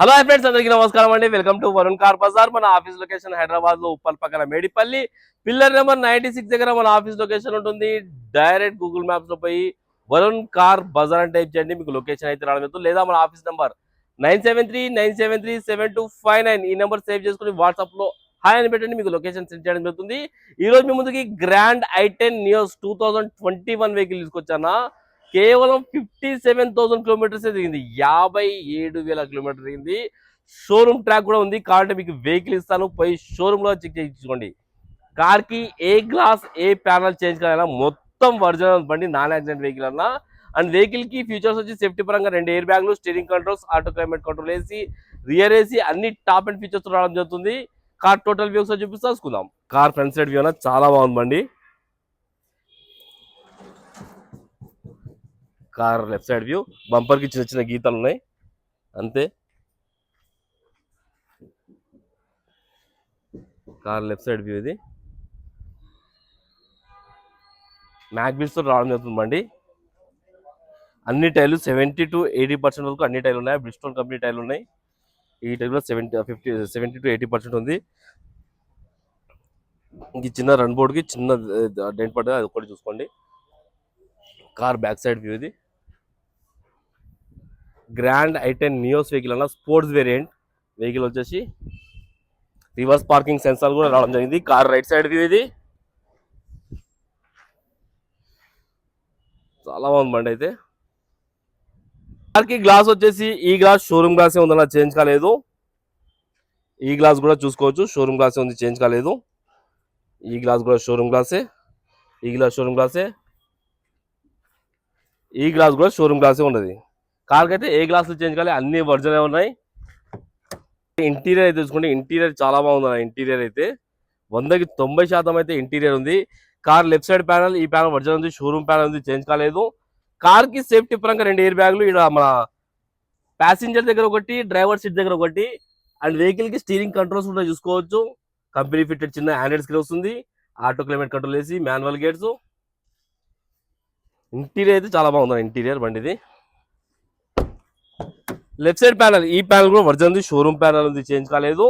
Hello friends, అందరికీ నమస్కారం అండి. Welcome to Varun car Bazaar. మన ఆఫీస్ లొకేషన్ హైదరాబాద్ లో ఉప్పల్ పక్కన మేడిపల్లి పిల్లర్ నెంబర్ 96 దగ్గర మన ఆఫీస్ లొకేషన్ ఉంటుంది. డైరెక్ట్ గూగుల్ మ్యాప్స్ లో పోయి వరుణ్ కార్ బజార్ అని టైప్ చేయండి, మీకు లొకేషన్ అయితే రావడం. లేదా మన ఆఫీస్ నెంబర్ 9739737259 ఈ నెంబర్ సేవ్ చేసుకుని వాట్సాప్ లో హాయ్ అని పెట్టండి, మీకు లొకేషన్ సెండ్ చేయడం జరుగుతుంది. ఈ రోజు మీ ముందుకి గ్రాండ్ i10 నియోస్ 2021 వెహికల్ తీసుకొచ్చానా. కేవలం 57,000 కిలోమీటర్స్ దిగింది, 57,000 కిలోమీటర్ దిగింది. షోరూమ్ ట్రాక్ కూడా ఉంది, కాబట్టి మీకు వెహికల్ ఇస్తాను, పోయి షోరూమ్ లో చెక్ చేయించుకోండి. కార్ కి ఏ గ్లాస్ ఏ ప్యానల్ చేంజ్ కావాలన్నా మొత్తం ఒరిజినల్ బండి, నాన్ యాక్సిడెంట్ వెహికల్ అన్నా. అండ్ వెహికల్ కి ఫీచర్స్ వచ్చి సేఫ్టీ పరంగా 2 ఎయిర్ బ్యాగ్లు, steering controls, auto climate control, AC, rear AC అన్ని టాప్ అండ్ ఫీచర్స్ రావడం జరుగుతుంది. కార్ టోటల్ వ్యూస్ చూపిస్తా చూసుకుందాం. కార్ ఫ్రంట్ సైడ్ వ్యూ అన్న చాలా బాగుంది బండి. Car left side view, bumper కి చిన్న చిన్న గీతలు ఉన్నాయి అంతే. కార్ లెఫ్ట్ సైడ్ వ్యూ ఇది. మ్యాగ్విల్స్ తో రావడం జరుగుతుంది బండి. అన్ని టైర్లు 70 to 80% వరకు అన్ని టైర్లు ఉన్నాయి. బ్రిస్టోల్ కంపెనీ టైర్లు ఉన్నాయి. ఈ టైర్లో 70 to 80% ఉంది. ఇంక చిన్న రన్ బోర్డ్ కి చిన్న డెంట్ పడ్డది, అది ఒకటి చూసుకోండి. కార్ బ్యాక్ సైడ్ వ్యూ ఇది. గ్రాండ్ i10 నియోస్ వెహికల్ అన్న, స్పోర్ట్స్ వేరియంట్ వెహికల్ వచ్చేసి రివర్స్ పార్కింగ్ సెన్సార్ కూడా రావడం జరిగింది. కార్ రైట్ సైడ్ వ్యూ ఇది. చాలా బాగుంది బండి అయితే. కార్ కి గ్లాస్ వచ్చేసి ఈ గ్లాస్ షోరూమ్ గ్లాసే ఉందన్న, చేంజ్ కాలేదు. ఈ గ్లాస్ కూడా చూసుకోవచ్చు, షోరూమ్ గ్లాసే ఉంది, చేంజ్ కాలేదు. ఈ గ్లాస్ కూడా షోరూమ్ గ్లాసే, ఈ గ్లాస్ షోరూమ్ గ్లాసే, ఈ గ్లాస్ కూడా షోరూమ్ గ్లాసే ఉన్నది. కార్కి అయితే ఏ గ్లాసులు చేంజ్ కాలేదు, అన్ని ఒరిజినల్ ఉన్నాయి. ఇంటీరియర్ అయితే చూసుకోండి, ఇంటీరియర్ చాలా బాగుంది. ఇంటీరియర్ అయితే 100కి 90% అయితే ఇంటీరియర్ ఉంది. కార్ లెఫ్ట్ సైడ్ ప్యానల్, ఈ ప్యానల్ ఒరిజినల్ ఉంది, షోరూమ్ ప్యానల్ ఉంది, చేంజ్ కాలేదు. కార్ కి సేఫ్టీ పరంగా 2 ఎయిర్ బ్యాగులు, ఇక్కడ మన ప్యాసింజర్ దగ్గర ఒకటి, డ్రైవర్ సీట్ దగ్గర ఒకటి. అండ్ వెహికల్ కి స్టీరింగ్ కంట్రోల్స్ కూడా చూసుకోవచ్చు. కంపెనీ ఫిట్టెడ్ చిన్న ఆండ్రాయిడ్ స్క్రీన్ వస్తుంది. ఆటో క్లైమేట్ కంట్రోల్ వేసి మాన్యువల్ గేట్స్. ఇంటీరియర్ అయితే చాలా బాగుంది ఇంటీరియర్ బండిది. లెఫ్ట్ సైడ్ ప్యానల్, ఈ ప్యానల్ కూడా ఒరిజినల్ ఉంది, షోరూమ్ ప్యానల్ ఉంది, చేంజ్ కాలేదు.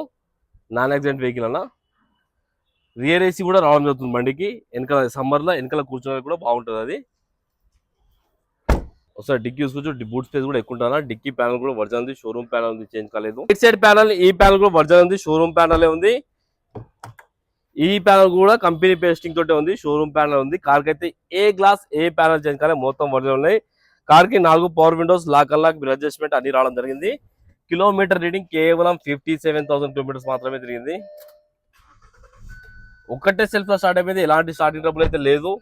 నాన్ యాక్సిడెంట్ వెహికల్ అన్న. రియర్ ఏసీ కూడా రావడం జరుగుతుంది బండికి. వెనకాల సమ్మర్ లో వెనకాల కూర్చోడానికి కూడా బాగుంటుంది అది. ఒకసారి డిక్కీ చూసుకోవచ్చు, బూట్ స్పేస్ కూడా ఎక్కువ ఉంటుందా. డిక్కీ ప్యానల్ కూడా ఒరిజినల్ ఉంది, షోరూమ్ ప్యానల్ ఉంది, చేంజ్ కాలేదు. రైట్ సైడ్ ప్యానల్, ఈ ప్యానల్ కూడా ఒరిజినల్ ఉంది, షోరూమ్ ప్యానల్ ఉంది. ఈ ప్యానల్ కూడా కంపెనీ పేస్టింగ్ తోటే ఉంది, షోరూమ్ ప్యానల్ ఉంది. కార్ కి అయితే ఏ గ్లాస్ ఏ ప్యానల్ చేంజ్ కాలేదు, మొత్తం ఒరిజినల్ ఉన్నాయి. కార్ కి 4 power windows, lock unlock, mirror adjustment అన్ని రావడం జరిగింది. కిలోమీటర్ రీడింగ్ కేవలం 57,000 కిలోమీటర్స్ మాత్రమే తిరిగింది. ఒక్కటే సెల్ఫ్ లో స్టార్ట్ అయిపోయింది, ఎలాంటి స్టార్టింగ్ ట్రబుల్ అయితే లేదు.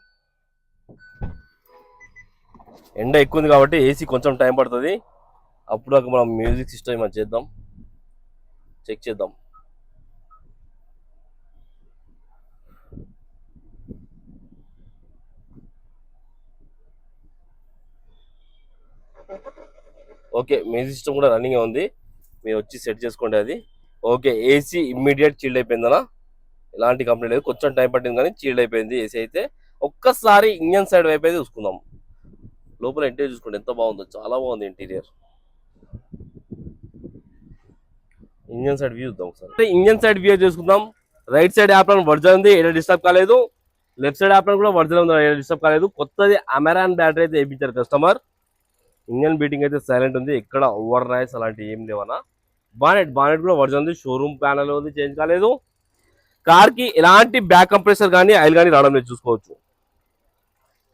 ఎండ ఎక్కువ ఉంది కాబట్టి ఏసీ కొంచెం టైం పడుతుంది. అప్పుడు మనం మ్యూజిక్ సిస్టమ్ ఏమైనా చేద్దాం, చెక్ చేద్దాం. ఓకే, మ్యూజిక్ సిస్టమ్ కూడా రన్నింగ్ ఉంది, మీరు వచ్చి సెట్ చేసుకోండి అది. ఓకే, ఏసీ ఇమ్మీడియట్ చీల్డ్ అయిపోయిందనా, ఎలాంటి కంప్లైంట్ లేదు. కొంచెం టైం పట్టింది కానీ చీల్డ్ అయిపోయింది ఏసీ అయితే. ఒక్కసారి ఇంజన్ సైడ్ వైపు అయితే చూసుకుందాం. లోపల ఇంటీరియర్ చూసుకోండి ఎంత బాగుందో, చాలా బాగుంది ఇంటీరియర్. ఇంజన్ సైడ్ వ్యూ చూద్దాం ఒకసారి. ఇంజన్ సైడ్ వ్యూ చూసుకుందాం. రైట్ సైడ్ యాప్రాన్ ఒరిజినల్ ఉంది, ఏదో డిస్టర్బ్ కాలేదు. లెఫ్ట్ సైడ్ యాప్రాన్ కూడా ఒరిజినల్ ఉంది, ఏదో డిస్టర్బ్ కాలేదు. కొత్తది అమెరాన్ బ్యాటరీ అయితే వేయించారు కస్టమర్. ఇంజన్ బీటింగ్ అయితే సైలెంట్ ఉంది, ఎక్కడ ఓవర్ నాయిస్ అలాంటివి ఏం లేవనా. బానెట్ కూడా ఒరిజినల్ ఉంది, షోరూమ్ ప్యానల్ ఉంది, చేంజ్ కాలేదు. కార్ కి ఎలాంటి బ్యాక్ కంప్రెసర్ కానీ ఆయిల్ కానీ రావడం లేదు, చూసుకోవచ్చు.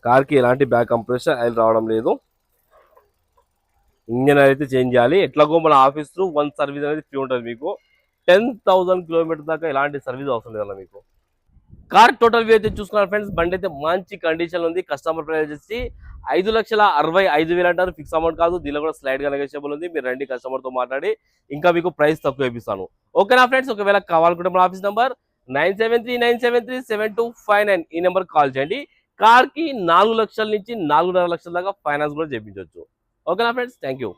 కార్ కి ఎలాంటి బ్యాక్ కంప్రెసర్ ఆయిల్ రావడం లేదు. ఇంజన్ ఆయిల్ అయితే చేంజ్ చేయాలి. ఎట్లాగో మన ఆఫీస్ 1 సర్వీస్ అనేది ఫ్రీ ఉంటుంది మీకు. 10,000 కిలోమీటర్ దాకా ఎలాంటి సర్వీస్ అవసరం లేదన్న మీకు. కార్ టోటల్ వ్యూ అయితే చూసుకున్నారు ఫ్రెండ్స్, బండి అయితే మంచి కండిషన్ ఉంది. కస్టమర్ ప్రైస్ వచ్చి 5,65,000 అంటారు, ఫిక్స్ అమౌంట్ కాదు. దీనిలో కూడా స్లైడ్ గా నెగోషియబుల్ ఉంది. మీరు రండి, కస్టమర్ తో మాట్లాడి ఇంకా మీకు ప్రైస్ తక్కువ ఇప్పిస్తాను. ఓకేనా ఫ్రెండ్స్, ఒకవేళ కావాలనుకుంటే మన ఆఫీస్ నంబర్ 9739737259 ఈ నెంబర్ కాల్ చేయండి. కార్ కి 4 లక్షల నుంచి 4.5 లక్షల దాకా ఫైనాన్స్ కూడా చేయించవచ్చు. ఓకేనా ఫ్రెండ్స్, థ్యాంక్ యూ.